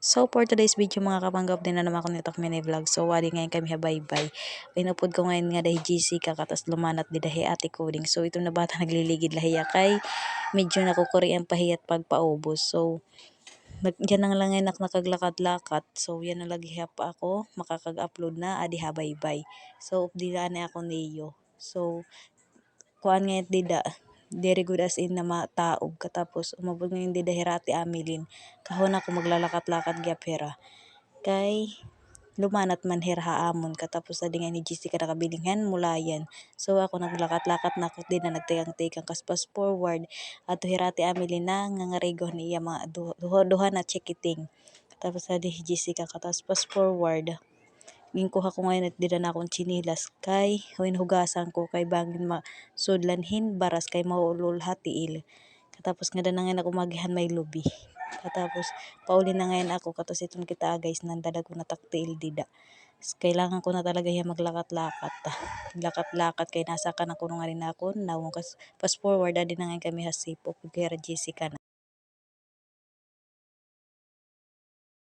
So for today's video mga kapanggap din na naman ako nitok mini vlog. So wali ngayon kami habaybay. Pinupod ko ngayon nga dahil Jessica katas lumanat di dahi ate coding. So ito na bata nagliligid lahiya kay medyo nakukuri ang pahiyat pagpaubos. So dyan na lang ngayon nakaglakad-lakad. So yan na lagi pa ako makakag-upload na adi habaybay. So updilaan na ako niyo. So kuan ngayon dida very good as in na mataog katapos umabot ngayon dida hirati amilin kahon ako maglalakat-lakat gyapera kay lumanat man hiraamon katapos sa dingan ni Jessica nakabilinghan mulayan. So ako naglakat-lakat na ako din na nagtikang-tikang kaspas forward at hirati amilin na ngangarigo niya mga duha na chikiting tapos sa di Jessica kataspas forward ginkuha ko ngayon at dida na akong chinilas kay huwin hugasan ko kay bangin masudlanhin baras kay maulul hatiil. Katapos nga na ngayon ako magihan may lubi. Katapos pauli na ngayon ako katos itong kita guys nandalag ko na taktiil dida. Kailangan ko na talaga yan maglakat-lakat. Lakat-lakat kay nasa ka na ko nga rin ako nawong kas fast forward adi na ngayon kami hasipok kay Jessica na.